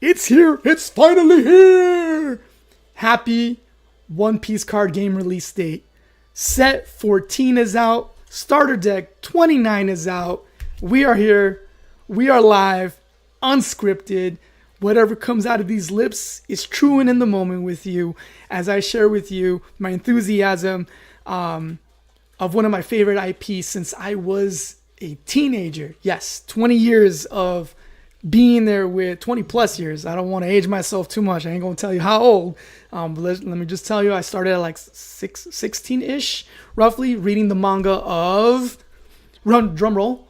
It's here. It's finally here. Happy One Piece card game release date. Set 14 is out. Starter deck 29 is out. We are here. We are live. Unscripted. Whatever comes out of these lips is true and in the moment with you as I share with you my enthusiasm of one of my favorite IPs since I was a teenager. Yes, 20 years of being there with 20 plus years. I don't want to age myself too much. I ain't going to tell you how old. But let me just tell you, I started at like 16-ish, roughly, reading the manga of, drum roll,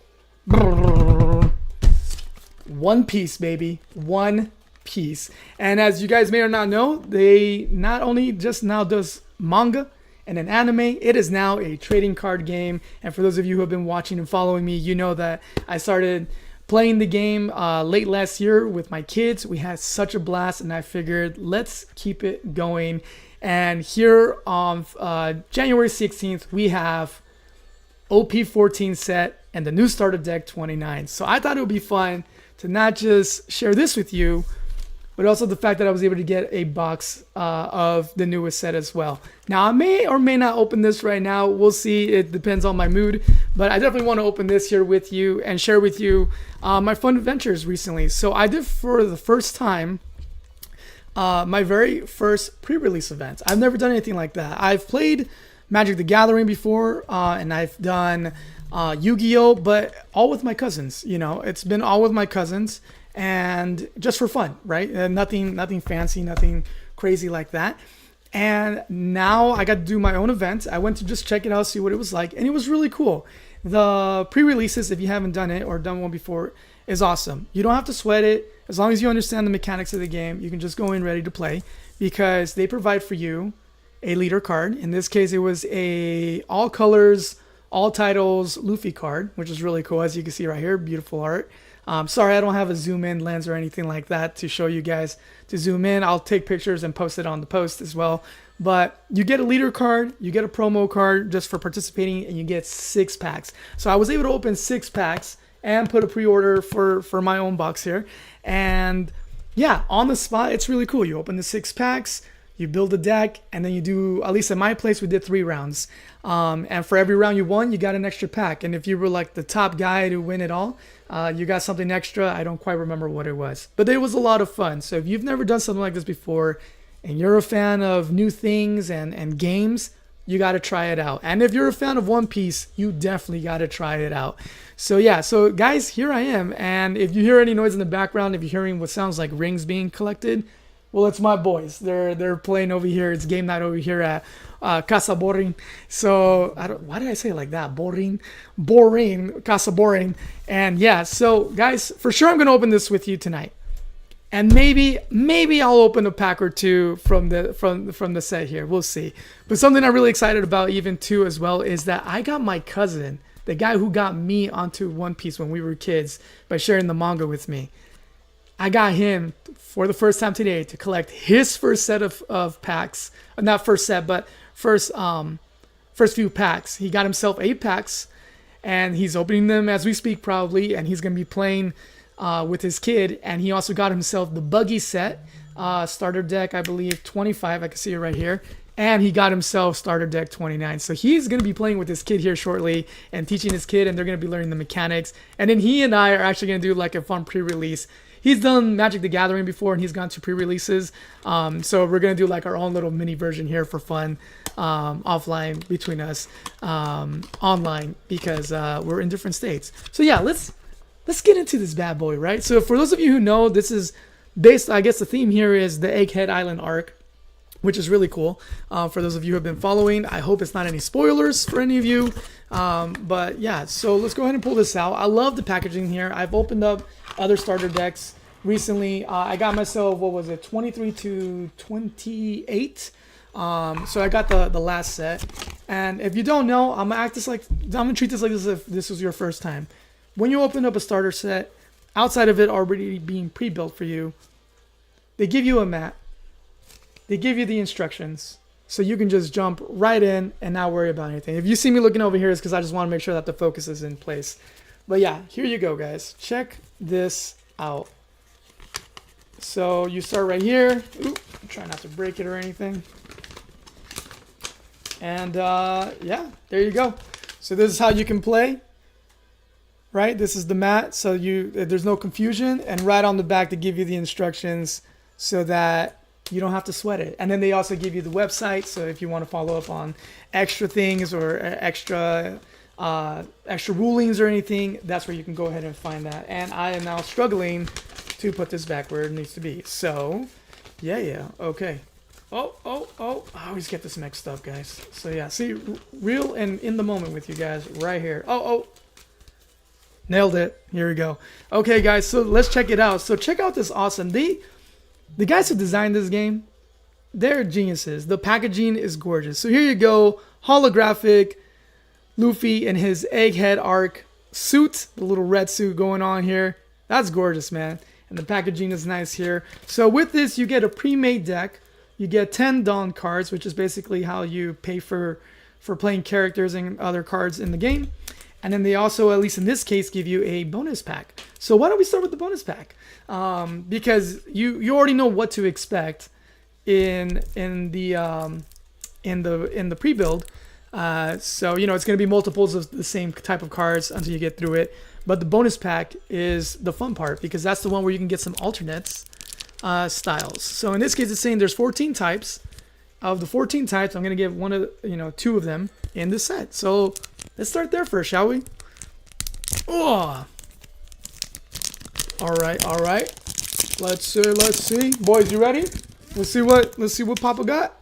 One Piece, baby. One Piece. And as you guys may or not know, they not only just now does manga and an anime, it is now a trading card game. And for those of you who have been watching and following me, you know that I started playing the game late last year with my kids. We had such a blast, and I figured let's keep it going. And here on January 16th, we have OP-14 set and the new starter deck 29. So I thought it would be fun to not just share this with you, but also the fact that I was able to get a box of the newest set as well. Now, I may or may not open this right now. We'll see. It depends on my mood. But I definitely want to open this here with you and share with you my fun adventures recently. So I did, for the first time, my very first pre-release event. I've never done anything like that. I've played Magic the Gathering before, and I've done Yu-Gi-Oh, but all with my cousins. You know, it's been all with my cousins. And just for fun, right? Nothing fancy, nothing crazy like that. And now I got to do my own event. I went to just check it out, see what it was like, and it was really cool. The pre-releases, if you haven't done it or done one before, is awesome. You don't have to sweat it. As long as you understand the mechanics of the game, you can just go in ready to play, because they provide for you a leader card. In this case, it was a all colors, all titles Luffy card, which is really cool. As you can see right here, beautiful art. Sorry, I don't have a zoom in lens or anything like that to show you guys to zoom in. I'll take pictures and post it on the post as well. But you get a leader card, you get a promo card just for participating, and you get 6 packs. So I was able to open 6 packs and put a pre-order for my own box here. And yeah, on the spot, it's really cool. You open the 6 packs, you build a deck, and then you do, at least in my place, we did 3 rounds. And for every round you won, you got an extra pack. And if you were like the top guy to win it all, you got something extra. I don't quite remember what it was, but it was a lot of fun. So if you've never done something like this before and you're a fan of new things and games, you got to try it out. And if you're a fan of One Piece, you definitely got to try it out. So yeah, so guys, here I am. And if you hear any noise in the background, if you're hearing what sounds like rings being collected, well, it's my boys. They're playing over here. It's game night over here at Casa Boring. So why did I say it like that? Boring, Casa Boring. And yeah, so guys, for sure I'm gonna open this with you tonight. And maybe I'll open a pack or two from the set here. We'll see. But something I'm really excited about even too as well is that I got my cousin, the guy who got me onto One Piece when we were kids by sharing the manga with me. I got him for the first time today to collect his first set of packs. Not first set, but first few packs. He got himself 8 packs, and he's opening them as we speak probably, and he's going to be playing with his kid. And he also got himself the buggy set, starter deck, I believe, 25. I can see it right here. And he got himself starter deck 29. So he's going to be playing with his kid here shortly and teaching his kid, and they're going to be learning the mechanics. And then he and I are actually going to do like a fun pre-release. He's done Magic the Gathering before, and he's gone to pre-releases. So we're going to do like our own little mini version here for fun, offline between us, online, because we're in different states. So yeah, let's get into this bad boy, right? So for those of you who know, this is based, I guess the theme here is the Egghead Island arc, which is really cool. For those of you who have been following, I hope it's not any spoilers for any of you. But yeah, so let's go ahead and pull this out. I love the packaging here. I've opened up other starter decks recently. I got myself, what was it, 23 to 28. So I got the last set. And if you don't know, I'm gonna treat this like this if this was your first time. When you open up a starter set, outside of it already being pre-built for you, they give you a mat. They give you the instructions, so you can just jump right in and not worry about anything. If you see me looking over here, it's because I just want to make sure that the focus is in place. But yeah, here you go, guys. Check this out. So you start right here. Oop, try not to break it or anything. And yeah, there you go. So this is how you can play. Right, this is the mat, so there's no confusion, and right on the back they give you the instructions so that you don't have to sweat it. And then they also give you the website, so if you want to follow up on extra things or extra rulings or anything, that's where you can go ahead and find that. And I am now struggling to put this back where it needs to be. So yeah, okay. I always get this mixed up, guys. So yeah, see, real and in the moment with you guys right here. Nailed it. Here we go. Okay, guys, so let's check it out. So check out this awesome. The guys who designed this game, they're geniuses. The packaging is gorgeous. So here you go. Holographic Luffy in his egghead arc suit. The little red suit going on here. That's gorgeous, man. And the packaging is nice here. So with this, you get a pre-made deck. You get 10 Dawn cards, which is basically how you pay for playing characters and other cards in the game. And then they also, at least in this case, give you a bonus pack. So why don't we start with the bonus pack? Because you already know what to expect in the pre-build. So you know it's going to be multiples of the same type of cards until you get through it. But the bonus pack is the fun part because that's the one where you can get some alternates styles. So in this case, it's saying there's 14 types. Of the 14 types, I'm going to give two of them in the set. So let's start there first, shall we? Oh. All right. Let's see. Boys, you ready? Let's see what Papa got.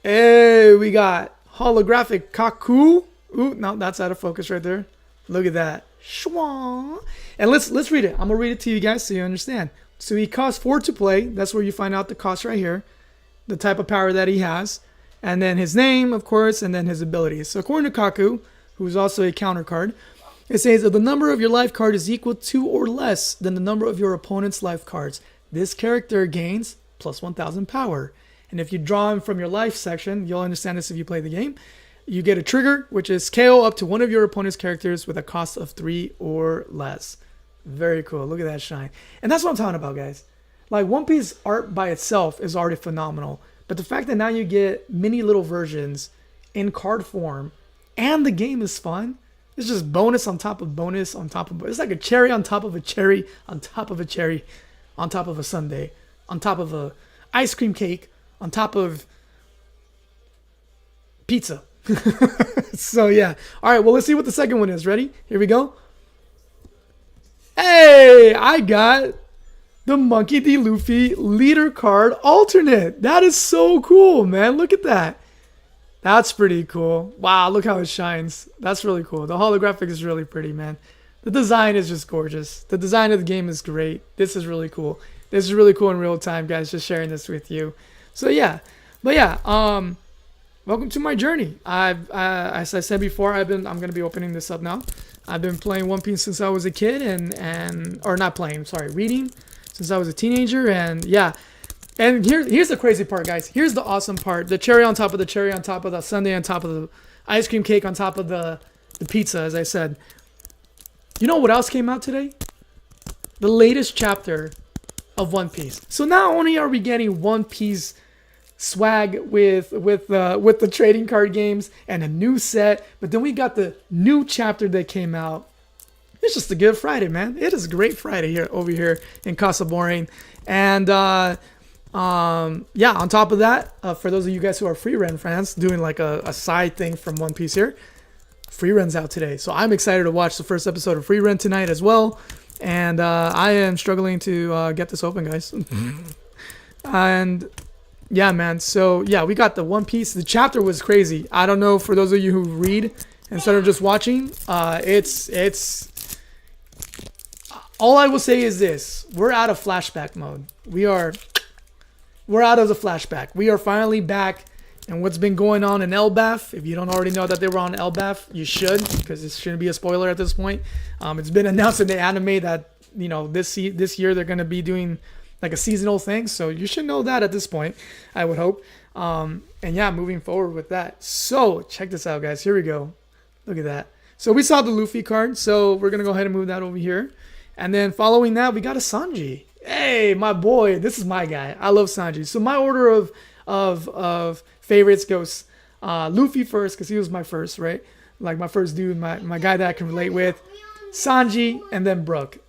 Hey, we got holographic Kaku. Ooh, no, that's out of focus right there. Look at that. Shwaa. And let's read it. I'm gonna read it to you guys so you understand. So he costs 4 to play. That's where you find out the cost right here. The type of power that he has. And then his name, of course, and then his abilities. So according to Kaku, who's also a counter card, it says that the number of your life card is equal to or less than the number of your opponent's life cards. This character gains plus 1,000 power. And if you draw him from your life section, you'll understand this if you play the game. You get a trigger, which is KO up to one of your opponent's characters with a cost of 3 or less. Very cool. Look at that shine. And that's what I'm talking about, guys. Like, One Piece art by itself is already phenomenal. But the fact that now you get many little versions in card form and the game is fun, it's just bonus on top of bonus on top of... It's like a cherry on top of a cherry on top of a cherry on top of a sundae on top of a ice cream cake on top of pizza. So yeah. All right, well, let's see what the second one is. Ready? Here we go. Hey, I got the Monkey D. Luffy leader card alternate. That is so cool, man. Look at that. That's pretty cool. Wow, look how it shines. That's really cool. The holographic is really pretty, man. The design is just gorgeous. The design of the game is great. This is really cool. This is really cool in real time, guys. Just sharing this with you. So yeah. But yeah, welcome to my journey. As I said before, I'm gonna be opening this up now. I've been playing One Piece since I was a kid reading since I was a teenager, and yeah. And here's the crazy part, guys. Here's the awesome part. The cherry on top of the cherry on top of the sundae on top of the ice cream cake on top of the pizza, as I said. You know what else came out today? The latest chapter of One Piece. So not only are we getting One Piece swag with the trading card games and a new set, but then we got the new chapter that came out. It's just a good Friday, man. It is a great Friday over here in Casa Boring. And yeah, on top of that, for those of you guys who are free run fans, doing like a side thing from One Piece here, free run's out today. So I'm excited to watch the first episode of Free Run tonight as well. And I am struggling to get this open, guys. And yeah, man. So yeah, we got the One Piece. The chapter was crazy. I don't know, for those of you who read instead of just watching, it's all I will say is this: we're out of flashback mode. We're out of the flashback. We are finally back. And what's been going on in Elbaf, if you don't already know that they were on Elbaf, you should, because this shouldn't be a spoiler at this point. It's been announced in the anime that, you know, this year they're going to be doing like a seasonal thing. So you should know that at this point, I would hope. And yeah, moving forward with that. So check this out, guys. Here we go. Look at that. So we saw the Luffy card. So we're going to go ahead and move that over here. And then following that, we got a Sanji. Hey, my boy, this is my guy. I love Sanji. So my order of favorites goes Luffy first because he was my first, right? Like my first dude, my guy that I can relate with. Sanji and then Brook.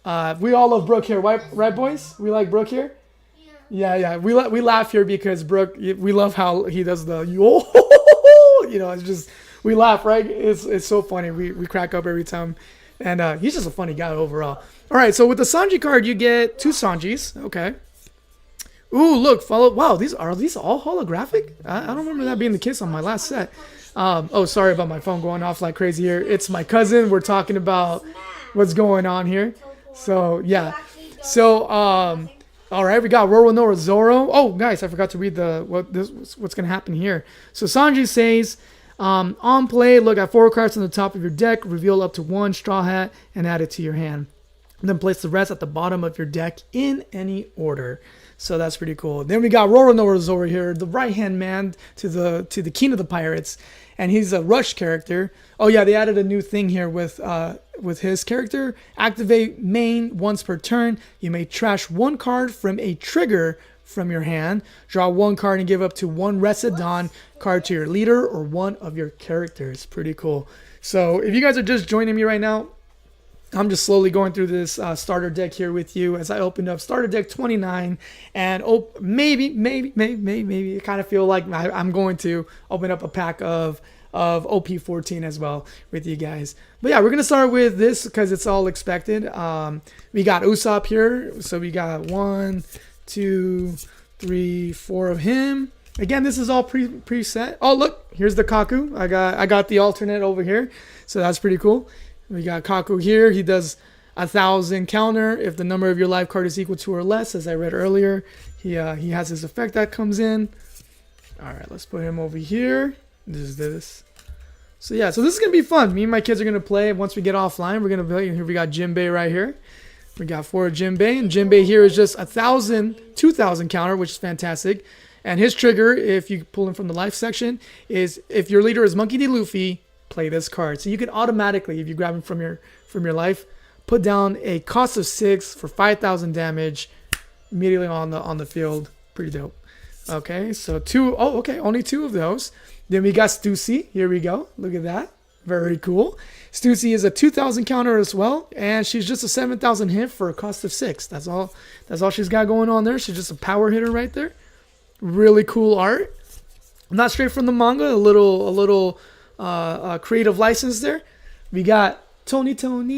We all love Brook here, right, boys? We like Brook here. Yeah. We laugh here because Brook. We love how he does the It's just we laugh, right? It's so funny. We crack up every time, and he's just a funny guy overall. All right, so with the Sanji card, you get 2 Sanjis. Okay. Ooh, look, follow. Wow, are these all holographic? I don't remember that being the case on my last set. Oh, sorry about my phone going off like crazy here. It's my cousin. We're talking about what's going on here. So yeah. So all right, we got Roronoa Zoro. Oh, guys, I forgot to read what's gonna happen here. So Sanji says, on play, look at 4 cards on the top of your deck, reveal up to 1 Straw Hat, and add it to your hand. Then place the rest at the bottom of your deck in any order. So that's pretty cool. Then we got Roronoa Zoro here, the right-hand man to the king of the pirates. And he's a rush character. Oh yeah, they added a new thing here with his character. Activate main once per turn. You may trash 1 card from a trigger from your hand. Draw 1 card and give up to 1 Rested Dawn card to your leader or one of your characters. Pretty cool. So if you guys are just joining me right now, I'm just slowly going through this starter deck here with you as I opened up starter deck 29, and maybe I kind of feel like I'm going to open up a pack of OP-14 as well with you guys. But yeah, we're gonna start with this because it's all expected. We got Usopp here, so we got 1, 2, 3, 4 of him. Again, this is all preset. Oh look, here's the Kaku. I got the alternate over here, so that's pretty cool. We got Kaku here. He does 1,000 counter if the number of your life card is equal to or less, as I read earlier. He has his effect that comes in. All right, let's put him over here. This. So yeah, so this is gonna be fun. Me and my kids are gonna play. Once we get offline, we're gonna play. Here we got Jinbei right here. We got 4 Jinbei, and Jinbei here is just 1,000, 2,000 counter, which is fantastic. And his trigger, if you pull him from the life section, is if your leader is Monkey D. Luffy, play this card. So you can automatically, if you grab him from your life, put down a cost of 6 for 5,000 damage immediately on the field. Pretty dope. Okay, so 2. Oh, okay, only 2 of those. Then we got Stussy. Here we go. Look at that. Very cool. Stussy is a 2,000 counter as well, and she's just a 7,000 hit for a cost of 6. That's all she's got going on there. She's just a power hitter right there. Really cool art. Not straight from the manga. A little creative license there. We got Tony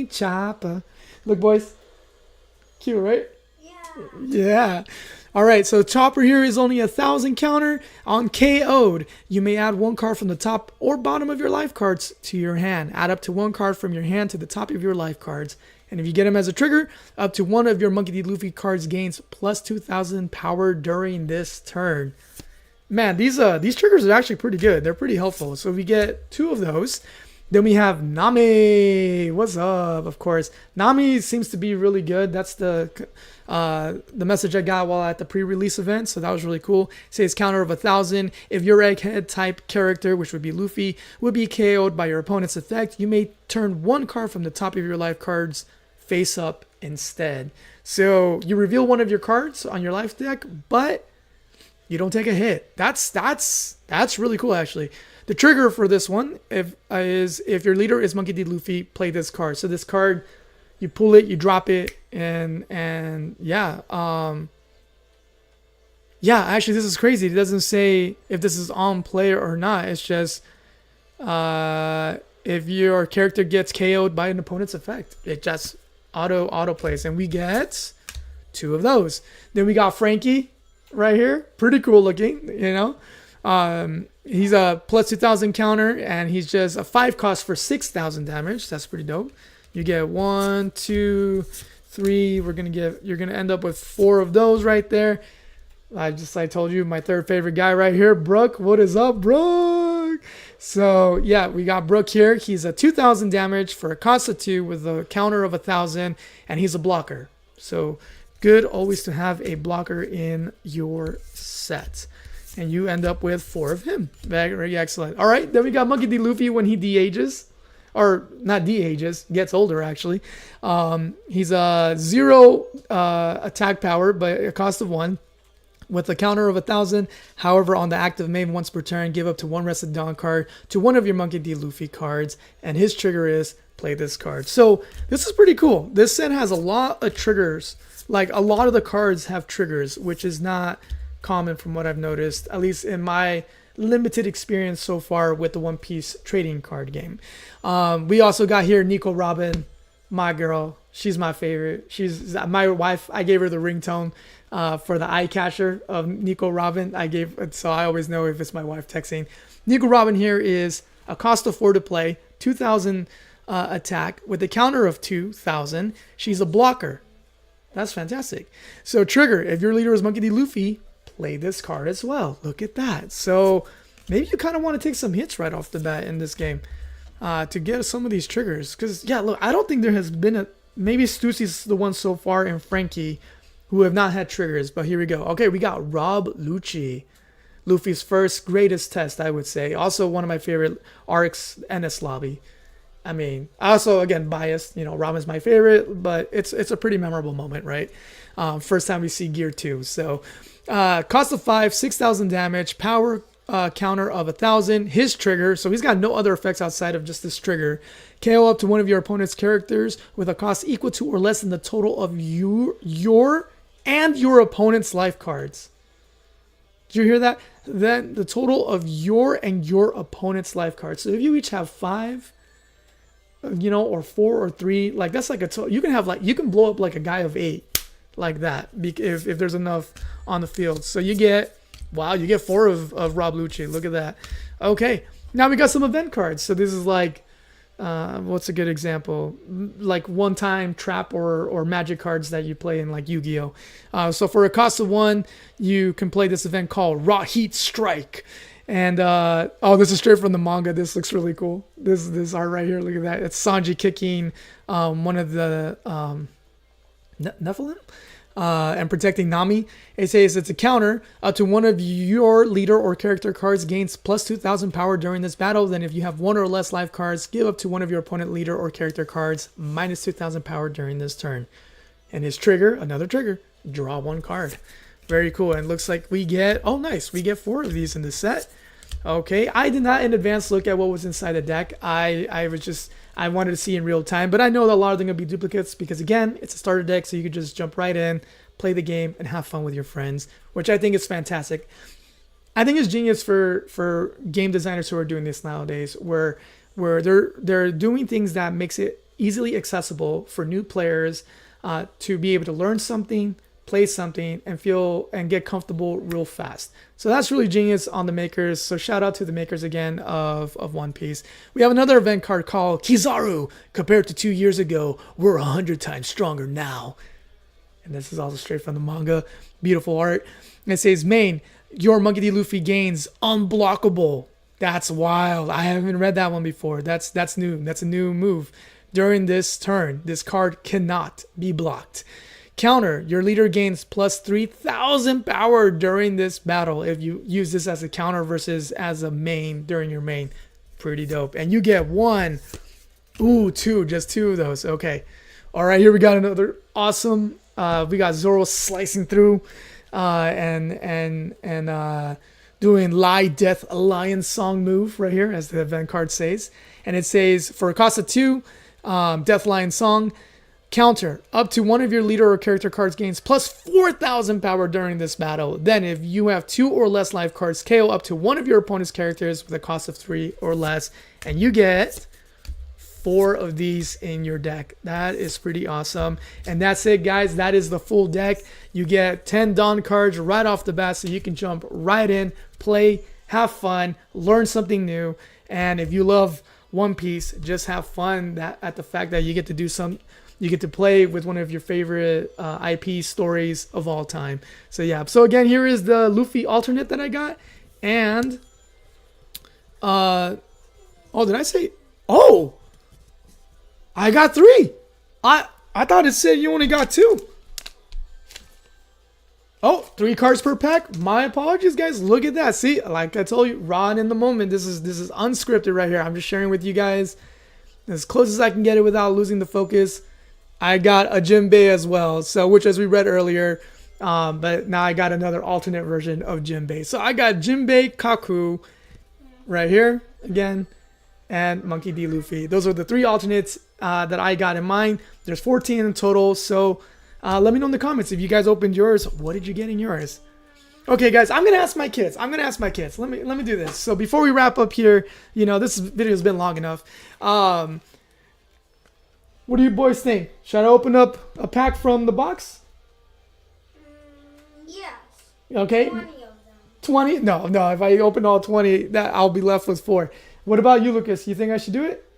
Chopper. Look, boys. Cute, right? Yeah. All right, so Chopper here is only 1,000 counter. On KO'd, you may add 1 card from the top or bottom of your life cards to your hand. Add up to 1 card from your hand to the top of your life cards. And if you get him as a trigger, up to 1 of your Monkey D. Luffy cards gains plus 2,000 power during this turn. Man, these triggers are actually pretty good. They're pretty helpful. So we get 2 of those. Then we have Nami. What's up? Of course, Nami seems to be really good. That's the message I got while at the pre-release event. So that was really cool. It says counter of 1,000. If your egghead type character, which would be Luffy, would be KO'd by your opponent's effect, you may turn 1 card from the top of your life cards face up instead. So you reveal 1 of your cards on your life deck, but you don't take a hit. That's really cool actually. The trigger for this one is if your leader is Monkey D. Luffy, play this card. So this card, you pull it, you drop it, and yeah. Actually this is crazy. It doesn't say if this is on play or not. It's just if your character gets KO'd by an opponent's effect. It just auto plays, and we get 2 of those. Then we got Frankie right here. Pretty cool looking, you know. He's a plus 2,000 counter, and he's just a 5 cost for 6,000 damage. That's pretty dope. You get 1, 2, 3. You're gonna end up with 4 of those right there. I told you, my 3rd favorite guy right here, Brook. What is up, Brook? So yeah, we got Brook here. He's a 2,000 damage for a cost of 2 with a counter of 1,000, and he's a blocker. So good always to have a blocker in your set. And you end up with 4 of him. Very excellent. All right, then we got Monkey D. Luffy when he de-ages. or not de-ages, gets older actually. He's a 0 attack power, but a cost of 1. With a counter of 1,000. However, on the active main once per turn, give up to 1 Rested Dawn card to one of your Monkey D. Luffy cards. And his trigger is play this card. So this is pretty cool. This set has a lot of triggers. Like a lot of the cards have triggers, which is not common from what I've noticed, at least in my limited experience so far with the One Piece trading card game. We also got here Nico Robin, my girl. She's my favorite. She's my wife. I gave her the ringtone for the eye catcher of Nico Robin. So I always know if it's my wife texting. Nico Robin here is a cost of 4 to play, 2,000 attack with a counter of 2,000. She's a blocker. That's fantastic. So trigger, if your leader is Monkey D. Luffy, play this card as well. Look at that. So maybe you kind of want to take some hits right off the bat in this game to get some of these triggers. Because, yeah, look, I don't think there has been maybe Stussy's the one so far and Frankie who have not had triggers. But here we go. Okay, we got Rob Lucci. Luffy's first greatest test, I would say. Also one of my favorite arcs, NS Lobby. I mean, also, again, biased. You know, Robin's my favorite, but it's a pretty memorable moment, right? First time we see Gear 2. So, cost of 5, 6,000 damage, power counter of 1,000. His trigger, so he's got no other effects outside of just this trigger. KO up to one of your opponent's characters with a cost equal to or less than the total of your and your opponent's life cards. Did you hear that? Then the total of your and your opponent's life cards. So if you each have 5, you know, or 4 or 3, like that's like you can have you can blow up like a guy of 8 like that if there's enough on the field. So you get 4 of Rob Lucci. Look at that. Okay, now we got some event cards. So this is like what's a good example? Like one-time trap or magic cards that you play in like Yu-Gi-Oh. So for a cost of 1, you can play this event called Raw Heat Strike. And this is straight from the manga. This looks really cool. This art right here. Look at that. It's Sanji kicking one of the Nephilim and protecting Nami. It says it's a counter to one of your leader or character cards gains plus 2,000 power during this battle. Then if you have 1 or less life cards, give up to one of your opponent leader or character cards minus 2,000 power during this turn. And his trigger, another trigger, draw 1 card. Very cool. And it looks like we get, nice. We get 4 of these in the set. Okay. I did not in advance look at what was inside the deck. I wanted to see in real time, but I know that a lot of them are going to be duplicates because again, it's a starter deck. So you could just jump right in, play the game and have fun with your friends, which I think is fantastic. I think it's genius for game designers who are doing this nowadays, where they're doing things that makes it easily accessible for new players to be able to learn something, play something and get comfortable real fast. So that's really genius on the makers. So shout out to the makers again of One Piece. We have another event card called Kizaru. Compared to 2 years ago, we're 100 times stronger now. And this is also straight from the manga. Beautiful art. And it says main, your Monkey D. Luffy gains unblockable. That's wild. I haven't read that one before. That's new. That's a new move. During this turn, this card cannot be blocked. Counter, your leader gains plus 3,000 power during this battle if you use this as a counter versus as a main during your main. Pretty dope. And you get 1, 2, just 2 of those. Okay. All right, here we got another awesome. We got Zoro slicing through and doing Lie Death Alliance song move right here, as the event card says. And it says for a cost of 2, Death Lion song. Counter, up to one of your leader or character cards gains plus 4,000 power during this battle. Then if you have 2 or less life cards, KO up to one of your opponent's characters with a cost of 3 or less. And you get 4 of these in your deck. That is pretty awesome. And that's it, guys. That is the full deck. You get 10 Dawn cards right off the bat, so you can jump right in, play, have fun, learn something new. And if you love One Piece, just have fun at the fact that you get to do you get to play with one of your favorite IP stories of all time. So yeah. So again, here is the Luffy alternate that I got. And did I say? Oh, I got 3. I thought it said you only got 2. Oh, 3 cards per pack. My apologies, guys. Look at that. See, like I told you, raw and in the moment. This is unscripted right here. I'm just sharing with you guys as close as I can get it without losing the focus. I got a Jinbei as well, so which as we read earlier, but now I got another alternate version of Jinbei. So I got Jinbei Kaku right here again, and Monkey D. Luffy. Those are the 3 alternates that I got in mind. There's 14 in total, so let me know in the comments if you guys opened yours. What did you get in yours? Okay, guys, I'm gonna ask my kids. Let me do this. So before we wrap up here, you know this video's been long enough. What do you boys think? Should I open up a pack from the box? Yes. Okay. 20 of them. 20? No. If I open all 20, that I'll be left with 4. What about you, Lucas? You think I should do it?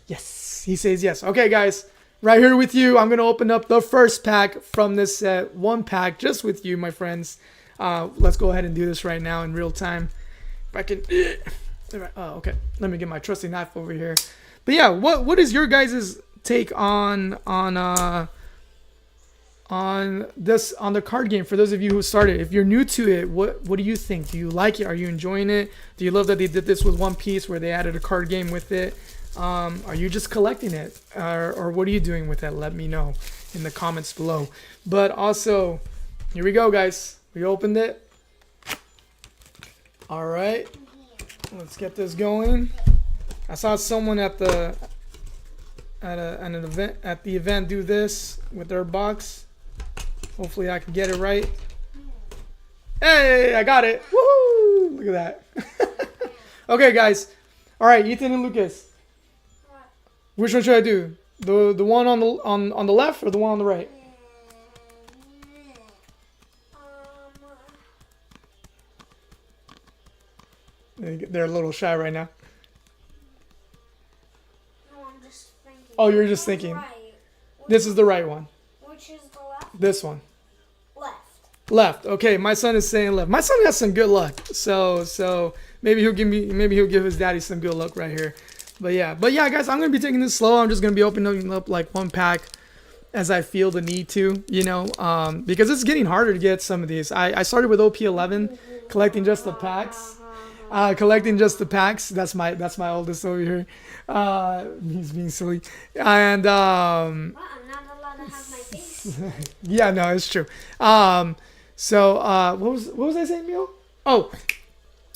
Yes. He says yes. Okay, guys. Right here with you. I'm going to open up the first pack from this set. 1 pack just with you, my friends. Let's go ahead and do this right now in real time. If I can... Oh, okay. Let me get my trusty knife over here. But yeah, what is your guys' take on the card game? For those of you who started, if you're new to it, what do you think? Do you like it? Are you enjoying it? Do you love that they did this with One Piece, where they added a card game with it? Are you just collecting it, or what are you doing with it? Let me know in the comments below. But also, here we go, guys. We opened it. All right, let's get this going. I saw someone at the event do this with their box. Hopefully I can get it right. Hey, I got it. Woohoo! Look at that. Okay, guys. All right, Ethan and Lucas. Which one should I do? The one on the left or the one on the right? They're a little shy right now. Oh, you're just thinking. Right. This is the right one. Which is the left? This one. Left. Okay, my son is saying left. My son has some good luck. So maybe he'll give his daddy some good luck right here. But yeah, guys, I'm gonna be taking this slow. I'm just gonna be opening up like 1 pack as I feel the need to, you know, because it's getting harder to get some of these. I started with OP-11, collecting just the packs. That's my oldest over here. He's being silly. And Well, I'm not allowed to have my face. yeah, no, it's true. So what was I saying, Mio? Oh,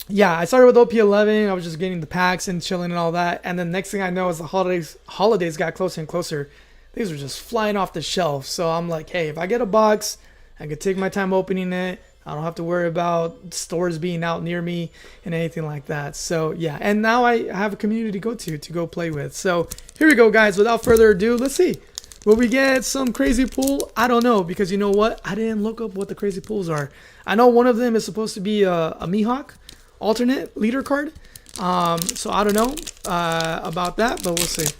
yeah, I started with OP-11. I was just getting the packs and chilling and all that. And then next thing I know, as the holidays got closer and closer, these were just flying off the shelf. So I'm like, hey, if I get a box, I could take my time opening it. I don't have to worry about stores being out near me and anything like that. So yeah, and now I have a community to go play with. So here we go, guys. Without further ado, let's see. Will we get some crazy pool? I don't know, because you know what? I didn't look up what the crazy pools are. I know one of them is supposed to be a Mihawk alternate leader card. So I don't know about that, but we'll see.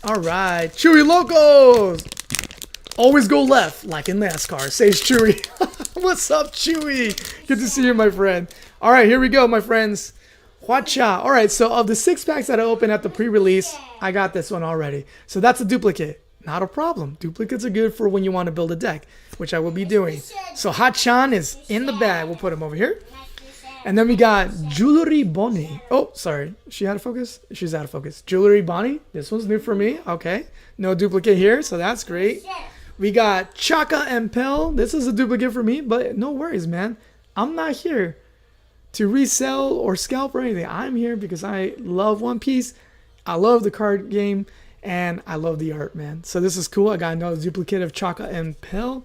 All right, Chewy Locos. Always go left, like in NASCAR, says Chewy. What's up, Chewy? Good to see you, my friend. All right, here we go, my friends. Huacha. All right, so of the 6 packs that I opened at the pre-release, I got this one already. So that's a duplicate. Not a problem. Duplicates are good for when you want to build a deck, which I will be doing. So Hachan is in the bag. We'll put him over here. And then we got Jewelry Bonnie. Oh, sorry. She out of focus? She's out of focus. Jewelry Bonnie. This one's new for me. Okay. No duplicate here, so that's great. We got Chaka and Pell. This is a duplicate for me, but no worries, man. I'm not here to resell or scalp or anything. I'm here because I love One Piece. I love the card game, and I love the art, man. So this is cool. I got another duplicate of Chaka and Pell.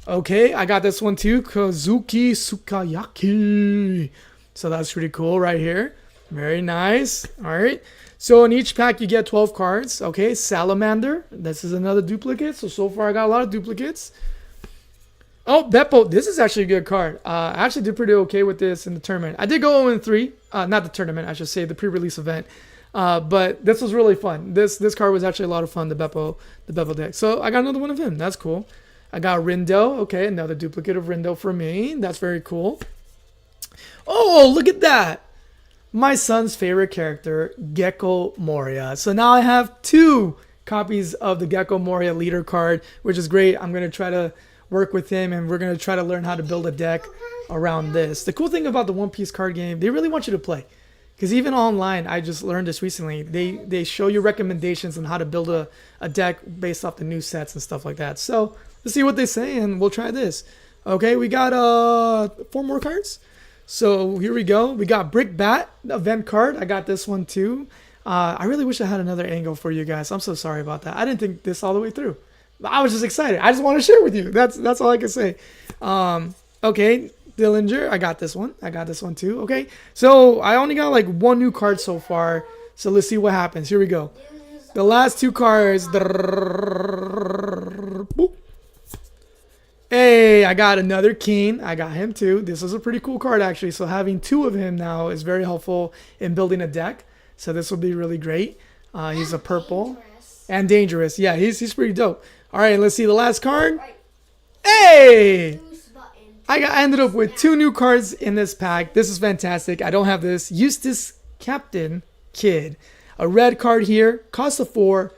Okay, I got this one too, Kazuki Sukayaki. So that's pretty cool right here. Very nice. All right. So in each pack, you get 12 cards. Okay, Salamander. This is another duplicate. So far, I got a lot of duplicates. Oh, Beppo. This is actually a good card. I actually did pretty okay with this in the tournament. I did go 0-3. Not the tournament, I should say, the pre-release event. But this was really fun. This card was actually a lot of fun, the Beppo deck. So I got another one of him. That's cool. I got Rindo. Okay, another duplicate of Rindo for me. That's very cool. Oh, look at that. My son's favorite character, Gecko Moria. So now I have 2 copies of the Gecko Moria leader card, which is great. I'm going to try to work with him, and we're going to try to learn how to build a deck around this. The cool thing about the One Piece card game, they really want you to play. Because even online, I just learned this recently. They show you recommendations on how to build a deck based off the new sets and stuff like that. So let's see what they say, and we'll try this. Okay, we got 4 more cards. So here we go. We got Brick Bat event card. I got this one too. I really wish I had another angle for you guys. I'm so sorry about that. I didn't think this all the way through. I was just excited. I just want to share with you. That's all I can say. Okay, Dillinger. I got this one. I got this one too. Okay, so I only got like 1 new card so far. So let's see what happens. Here we go. The last 2 cards. Boop. Hey, I got another Keen. I got him too. This is a pretty cool card actually. So having 2 of him now is very helpful in building a deck. So this will be really great. He's a purple. And dangerous. Yeah, he's pretty dope. All right, let's see the last card. Hey! I ended up with 2 new cards in this pack. This is fantastic. I don't have this. Eustace Captain Kid. A red card here. Cost of 4.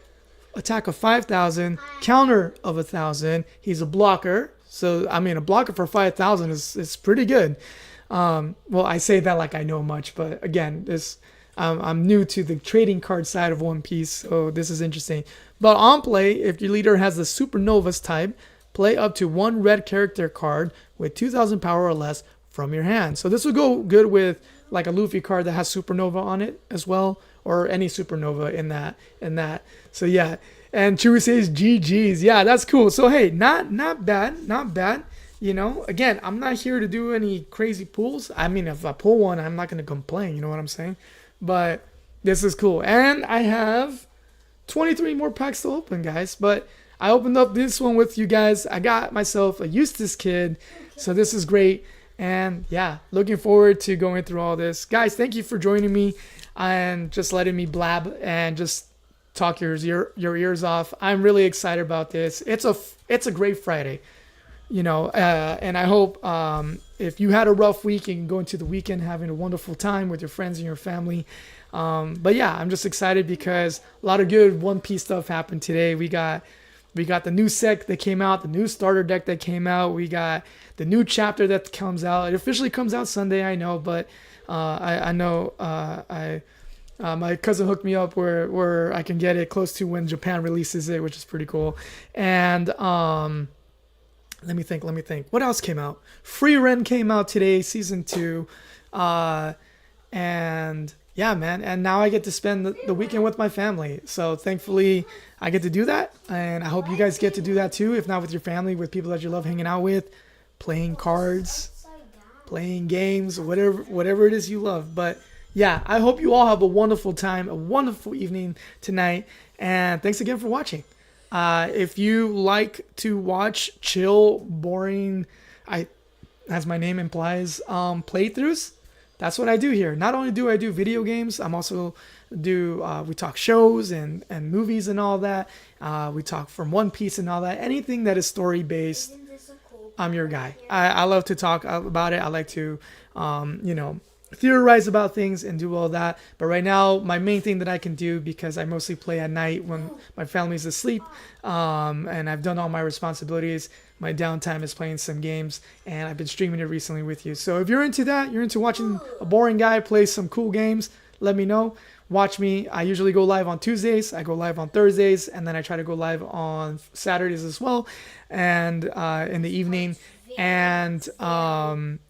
Attack of 5,000. Counter of 1,000. He's a blocker. So, I mean, a blocker for 5,000 is pretty good. Well, I say that like I know much. But again, I'm new to the trading card side of One Piece. So this is interesting. But on play, if your leader has the Supernovas type, play up to 1 red character card with 2,000 power or less from your hand. So this will go good with like a Luffy card that has Supernova on it as well, or any Supernova in that. So yeah, and Chewie says GG's. Yeah, that's cool. So hey, not bad. You know, again, I'm not here to do any crazy pulls. I mean, if I pull one, I'm not gonna complain. You know what I'm saying? But this is cool, and I have 23 more packs to open, guys. But I opened up this one with you guys. I got myself a Eustace Kid, so this is great. And yeah, looking forward to going through all this. Guys, thank you for joining me and just letting me blab and just talk your ears off. I'm really excited about this. It's a great Friday, you know, and I hope if you had a rough week, you can go into the weekend having a wonderful time with your friends and your family. But yeah, I'm just excited because a lot of good One Piece stuff happened today. We got the new set that came out, the new starter deck that came out. We got the new chapter that comes out. It officially comes out Sunday, I know, but I know my cousin hooked me up where I can get it close to when Japan releases it, which is pretty cool. And let me think. What else came out? Free Ren came out today, season 2, and yeah, man. And now I get to spend the weekend with my family. So thankfully, I get to do that. And I hope you guys get to do that too. If not with your family, with people that you love hanging out with, playing cards, playing games, whatever it is you love. But yeah, I hope you all have a wonderful time, a wonderful evening tonight. And thanks again for watching. If you like to watch chill, boring, as my name implies, playthroughs, that's what I do here. Not only do I do video games, I'm also we talk shows and movies and all that. We talk from One Piece and all that. Anything that is story based, I'm your guy. I love to talk about it. I like to, theorize about things and do all that. But right now, my main thing that I can do, because I mostly play at night when my family's asleep, and I've done all my responsibilities, my downtime is playing some games, and I've been streaming it recently with you. So if you're into that, you're into watching a boring guy play some cool games, let me know. Watch me. I usually go live on Tuesdays. I go live on Thursdays, and then I try to go live on Saturdays as well, and in the evening. And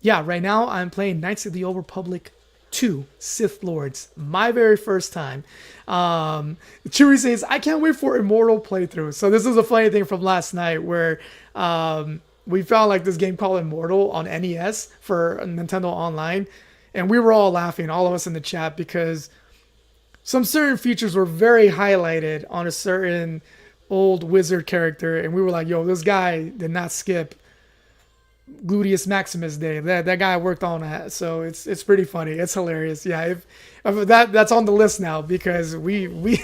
yeah, right now I'm playing Knights of the Old Republic 2 Sith Lords, my very first time. Chewie says, I can't wait for Immortal playthrough. So this is a funny thing from last night where we found like this game called Immortal on NES for Nintendo Online, and we were all laughing, all of us in the chat, because some certain features were very highlighted on a certain old wizard character, and we were like, yo, this guy did not skip Gluteus Maximus Day. That guy worked on that, so it's pretty funny. It's hilarious. Yeah, if that's on the list now, because we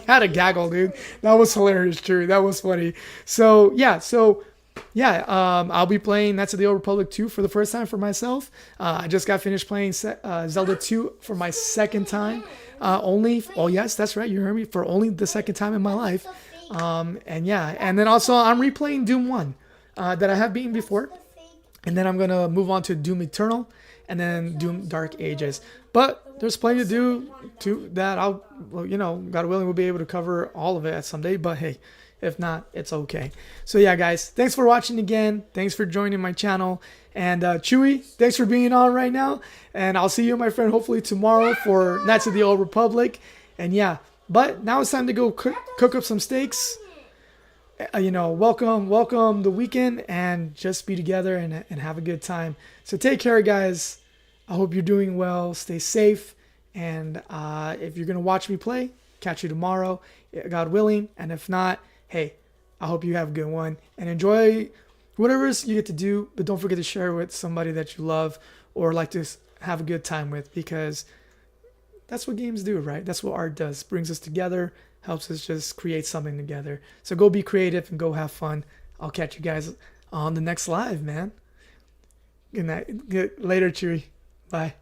had a gaggle, dude. That was hilarious. True, that was funny. So yeah, I'll be playing Knights of the Old Republic 2 for the first time for myself. I just got finished playing Zelda 2 for my second time. Oh yes, that's right, you heard me, for only the second time in my life. And yeah, and then also I'm replaying Doom 1 that I have beaten before. And then I'm going to move on to Doom Eternal and then Doom Dark Ages. But there's plenty to do to that. I'll, well, you know, God willing, we'll be able to cover all of it at someday. But hey, if not, it's okay. So yeah, guys, thanks for watching again. Thanks for joining my channel. And Chewy, thanks for being on right now. And I'll see you, my friend, hopefully tomorrow for Knights of the Old Republic. And yeah, but now it's time to go cook up some steaks. You know, welcome the weekend and just be together and have a good time. So take care, guys. I hope you're doing well. Stay safe. And if you're going to watch me play, catch you tomorrow, God willing. And if not, hey, I hope you have a good one and enjoy whatever you get to do. But don't forget to share with somebody that you love or like to have a good time with, because that's what games do, right? That's what art does. Brings us together, helps us just create something together. So go be creative and go have fun. I'll catch you guys on the next live, man. Good night. Good later, Chewy. Bye.